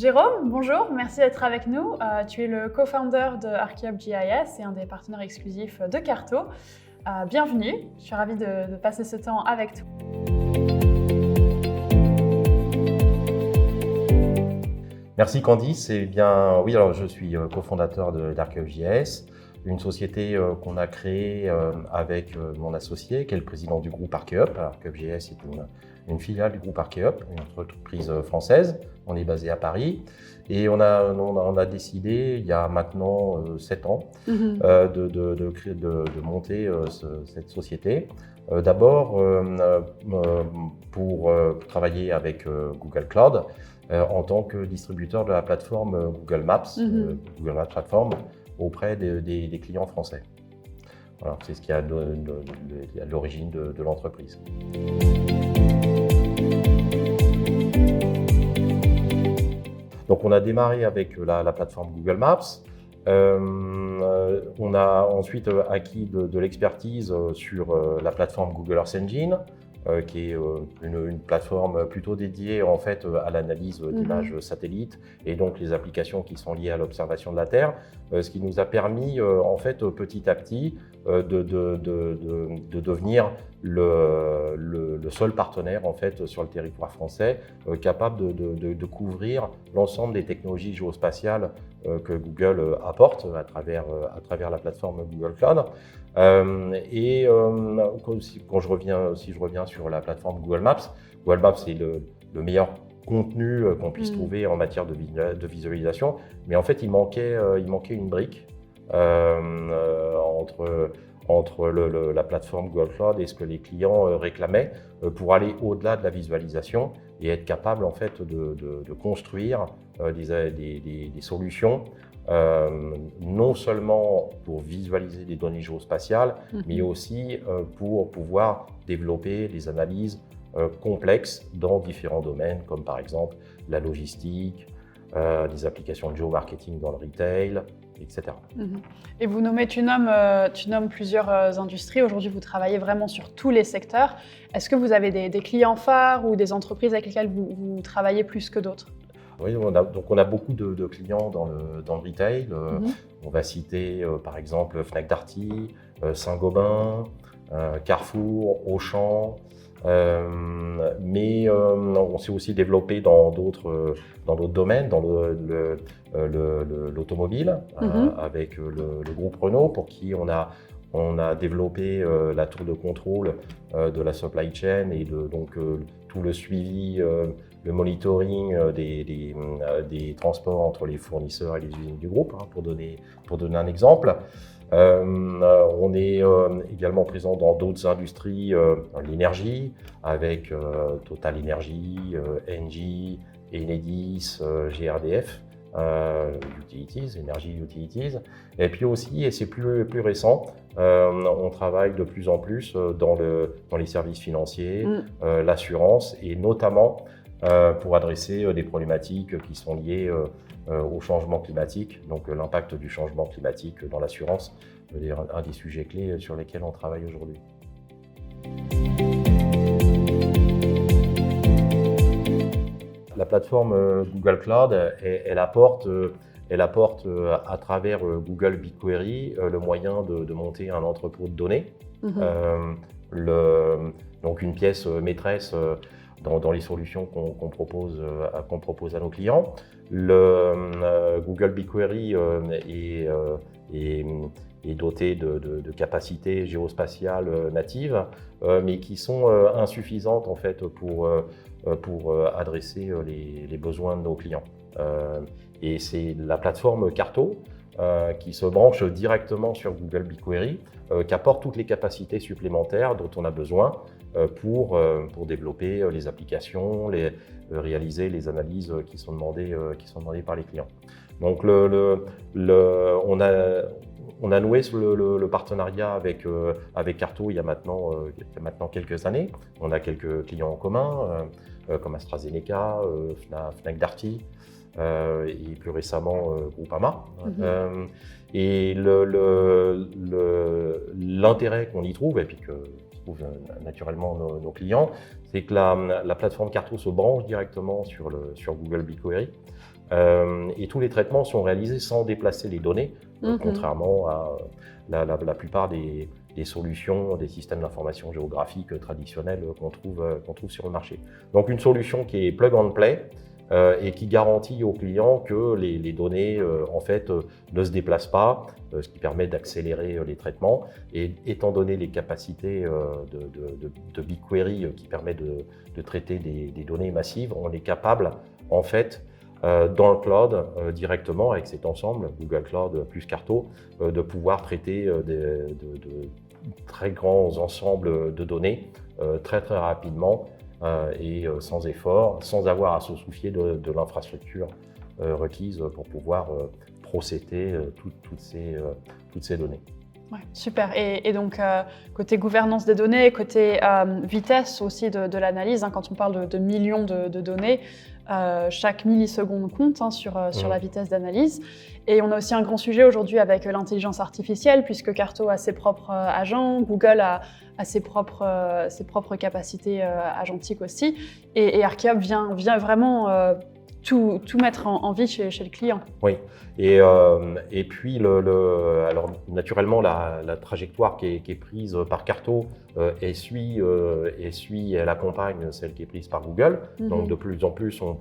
Jérôme, bonjour, merci d'être avec nous. Tu es le co-founder de Archeop GIS et un des partenaires exclusifs de Carto. Bienvenue, je suis ravie de passer ce temps avec toi. Merci Candice. Eh bien, oui, alors je suis cofondateur d'Archeop GIS, une société qu'on a créée avec mon associé, qui est le président du groupe Archeop. Archeop GIS est une filiale du groupe Archeop, une entreprise française. On est basé à Paris et on a décidé, il y a maintenant 7 ans, de monter cette société. D'abord, pour travailler avec Google Cloud, en tant que distributeur de la plateforme Google Maps, Google Maps Platform, auprès des clients français. Voilà, c'est ce qui est à l'origine de l'entreprise. Donc on a démarré avec la plateforme Google Maps. On a ensuite acquis de l'expertise sur la plateforme Google Earth Engine, qui est une plateforme plutôt dédiée en fait à l'analyse d'images satellites et donc les applications qui sont liées à l'observation de la Terre, ce qui nous a permis en fait petit à petit de devenir le seul partenaire en fait sur le territoire français capable de couvrir l'ensemble des technologies géospatiales que Google apporte à travers la plateforme Google Cloud. Si je reviens sur la plateforme Google Maps c'est le meilleur contenu qu'on puisse trouver en matière de visualisation, mais en fait il manquait une brique entre la plateforme Google Cloud et ce que les clients réclamaient pour aller au-delà de la visualisation et être capable en fait de construire des solutions non seulement pour visualiser des données géospatiales, mais aussi pour pouvoir développer des analyses complexes dans différents domaines, comme par exemple la logistique, des applications de géomarketing dans le retail, etc. Et tu nommes plusieurs industries. Aujourd'hui, vous travaillez vraiment sur tous les secteurs. Est-ce que vous avez des clients phares ou des entreprises avec lesquelles vous travaillez plus que d'autres ? Oui, on a beaucoup de clients dans le retail. On va citer par exemple Fnac Darty, Saint-Gobain, Carrefour, Auchan. Mais on s'est aussi développé dans d'autres domaines, dans l'automobile, avec le groupe Renault, pour qui on a développé la tour de contrôle de la supply chain et donc tout le suivi, le monitoring des transports entre les fournisseurs et les usines du groupe, pour donner un exemple. On est également présent dans d'autres industries, l'énergie, avec Total Energy, Engie, Enedis, GRDF, Utilities, Energy Utilities. Et puis aussi, et c'est plus récent, on travaille de plus en plus dans les services financiers, l'assurance et notamment pour adresser des problématiques qui sont liées au changement climatique, donc l'impact du changement climatique dans l'assurance, un des sujets clés sur lesquels on travaille aujourd'hui. La plateforme Google Cloud, elle apporte à travers Google BigQuery le moyen de monter un entrepôt de données, donc une pièce maîtresse dans les solutions qu'on propose à nos clients. Google BigQuery est doté de capacités géospatiales natives, mais qui sont insuffisantes en fait pour adresser les besoins de nos clients. Et c'est la plateforme Carto qui se branche directement sur Google BigQuery, qui apporte toutes les capacités supplémentaires dont on a besoin pour développer les applications, réaliser les analyses qui sont demandées par les clients. Donc on a noué le partenariat avec Carto il y a maintenant quelques années. On a quelques clients en commun, comme AstraZeneca, Fnac Darty, et plus récemment Groupama. Et l'intérêt qu'on y trouve, et puis que trouvent naturellement nos clients, c'est que la plateforme Carto se branche directement sur Google BigQuery. Et tous les traitements sont réalisés sans déplacer les données, contrairement à la plupart des solutions, des systèmes d'information géographique traditionnels qu'on trouve sur le marché. Donc une solution qui est plug and play et qui garantit aux clients que les données en fait, ne se déplacent pas, ce qui permet d'accélérer les traitements. Et étant donné les capacités de BigQuery qui permet de traiter des données massives, on est capable en fait dans le cloud directement avec cet ensemble, Google Cloud plus Carto, de pouvoir traiter de très grands ensembles de données très rapidement et sans effort, sans avoir à se soucier de l'infrastructure requise pour pouvoir procéder toutes ces données. Ouais, super. Et donc, côté gouvernance des données, côté vitesse aussi de l'analyse, quand on parle de millions de données, chaque milliseconde compte sur la vitesse d'analyse. Et on a aussi un grand sujet aujourd'hui avec l'intelligence artificielle, puisque Carto a ses propres agents, Google a ses propres capacités agentiques aussi. Et Archeop vient vraiment tout mettre en vie chez le client. Oui, et puis alors naturellement la trajectoire qui est prise par Carto suit, elle accompagne celle qui est prise par Google. Donc de plus en plus on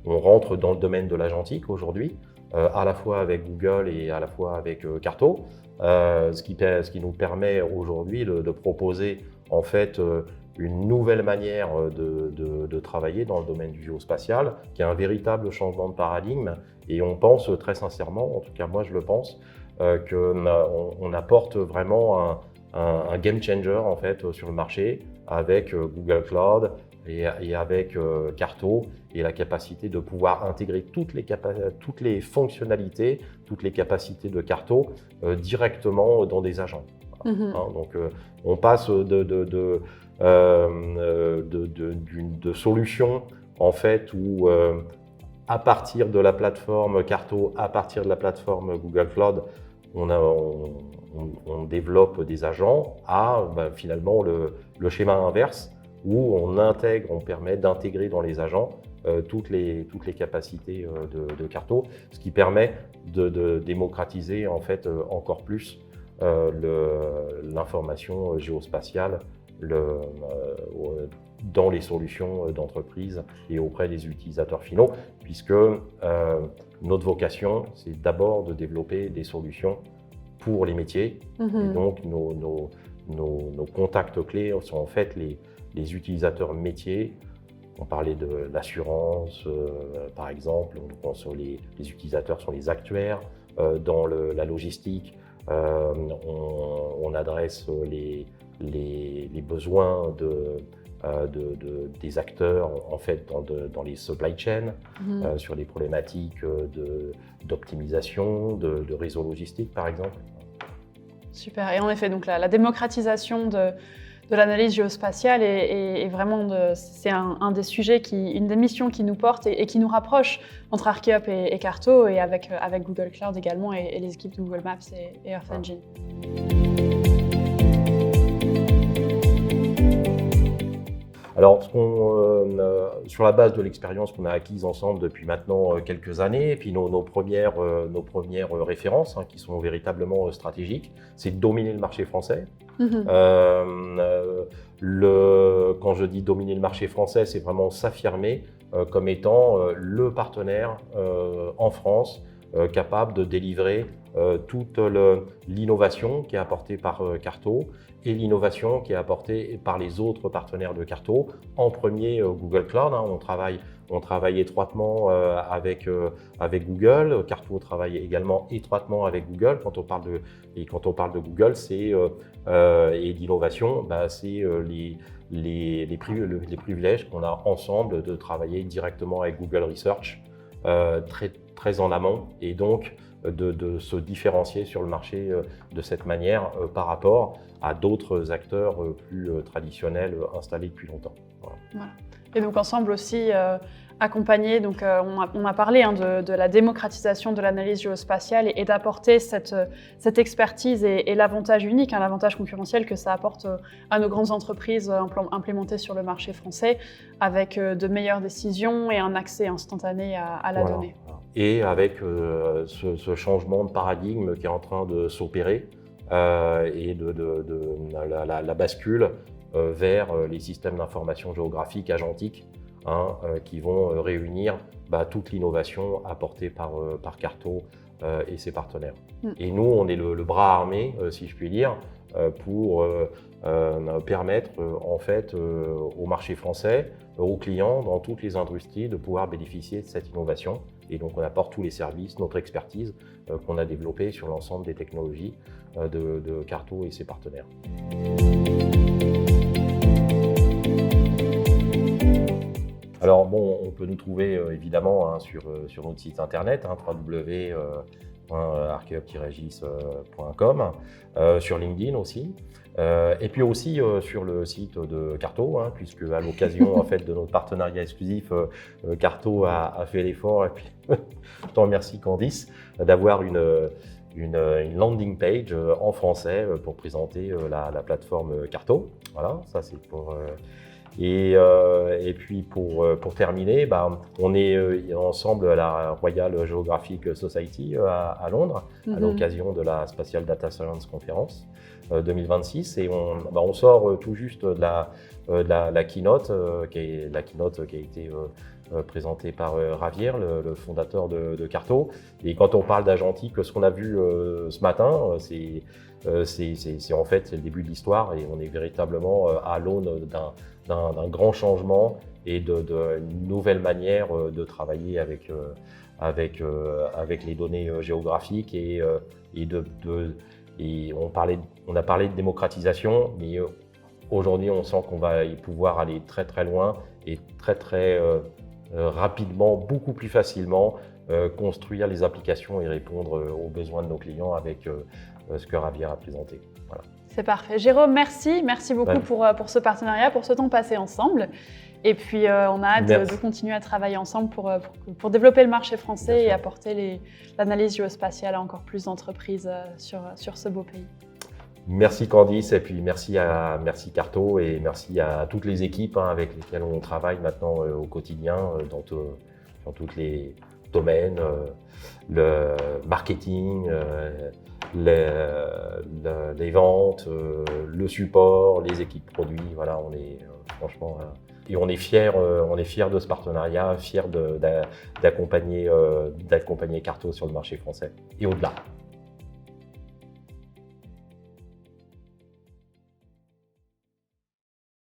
rentre dans le domaine de l'agentique aujourd'hui, à la fois avec Google et à la fois avec Carto, ce qui nous permet aujourd'hui de proposer en fait une nouvelle manière de travailler dans le domaine du géospatial, qui est un véritable changement de paradigme. Et on pense très sincèrement, en tout cas moi je le pense, qu'on apporte vraiment un game changer en fait sur le marché avec Google Cloud et avec Carto, et la capacité de pouvoir intégrer toutes les fonctionnalités, toutes les capacités de Carto directement dans des agents. Donc on passe de solutions en fait où à partir de la plateforme Carto, à partir de la plateforme Google Cloud, on développe des agents à finalement le schéma inverse, où on permet d'intégrer dans les agents toutes les capacités de Carto, ce qui permet de démocratiser en fait encore plus l'information géospatiale dans les solutions d'entreprise et auprès des utilisateurs finaux, puisque notre vocation, c'est d'abord de développer des solutions pour les métiers. Et donc nos contacts clés sont en fait les utilisateurs métiers. On parlait de l'assurance, par exemple. Les utilisateurs sont les actuaires. Dans la logistique, on adresse les besoins des acteurs en fait dans les supply chains, sur les problématiques d'optimisation, de réseau logistique par exemple. Super. Et en effet, donc la démocratisation de l'analyse géospatiale est vraiment c'est un des sujets, une des missions qui nous porte et qui nous rapproche entre Archeop et Carto, et avec Google Cloud également et les équipes de Google Maps et Earth Engine. Alors, sur la base de l'expérience qu'on a acquise ensemble depuis maintenant quelques années, et puis nos premières références qui sont véritablement stratégiques, c'est de dominer le marché français. Quand je dis dominer le marché français, c'est vraiment s'affirmer comme étant le partenaire en France capable de délivrer toute l'innovation qui est apportée par Carto et l'innovation qui est apportée par les autres partenaires de Carto. En premier, Google Cloud. On travaille étroitement avec Google. Carto travaille également étroitement avec Google. Quand on parle de Google, et d'innovation, c'est les privilèges qu'on a ensemble de travailler directement avec Google Research, très, très en amont, et donc de se différencier sur le marché de cette manière par rapport à d'autres acteurs plus traditionnels installés depuis longtemps. Voilà. Et donc ensemble aussi, accompagner, donc on a parlé de la démocratisation de l'analyse géospatiale et d'apporter cette expertise et l'avantage unique, l'avantage concurrentiel que ça apporte à nos grandes entreprises implémentées sur le marché français, avec de meilleures décisions et un accès instantané à la donnée. Et avec ce changement de paradigme qui est en train de s'opérer et la bascule vers les systèmes d'information géographique agentiques qui vont réunir toute l'innovation apportée par Carto et ses partenaires. Et nous, on est le bras armé, si je puis dire, pour permettre en fait au marché français, aux clients dans toutes les industries de pouvoir bénéficier de cette innovation. Et donc on apporte tous les services, notre expertise qu'on a développée sur l'ensemble des technologies de Carto et ses partenaires. Alors bon, on peut nous trouver évidemment sur notre site internet, www.archeup-gis.com, sur LinkedIn aussi, et puis aussi sur le site de Carto, puisque à l'occasion en fait de notre partenariat exclusif, Carto a fait l'effort, et puis je te remercie Candice d'avoir une landing page en français pour présenter la plateforme Carto. Voilà, ça c'est pour... Et puis pour terminer, on est ensemble à la Royal Geographic Society à Londres, à l'occasion de la Spatial Data Science Conference 2026. Et on sort tout juste de la keynote, qui a été présentée par Javier, le fondateur de Carto. Et quand on parle d'agentique, ce qu'on a vu ce matin, c'est en fait le début de l'histoire, et on est véritablement à l'aune d'un grand changement et d'une nouvelle manière de travailler avec les données géographiques et on a parlé de démocratisation, mais aujourd'hui on sent qu'on va y pouvoir aller très très loin et très rapidement, beaucoup plus facilement construire les applications et répondre aux besoins de nos clients avec ce que Javier a présenté. Voilà. C'est parfait. Jérôme, merci beaucoup pour ce partenariat, pour ce temps passé ensemble. Et puis, on a hâte de continuer à travailler ensemble pour développer le marché français et apporter l'analyse géospatiale à encore plus d'entreprises sur ce beau pays. Merci Candice, et puis merci Carto, et merci à toutes les équipes avec lesquelles on travaille maintenant au quotidien dans tous les domaines, le marketing, les ventes, le support, les équipes produits. Voilà, on est franchement et on est fiers de ce partenariat, fiers d'accompagner Carto sur le marché français et au-delà.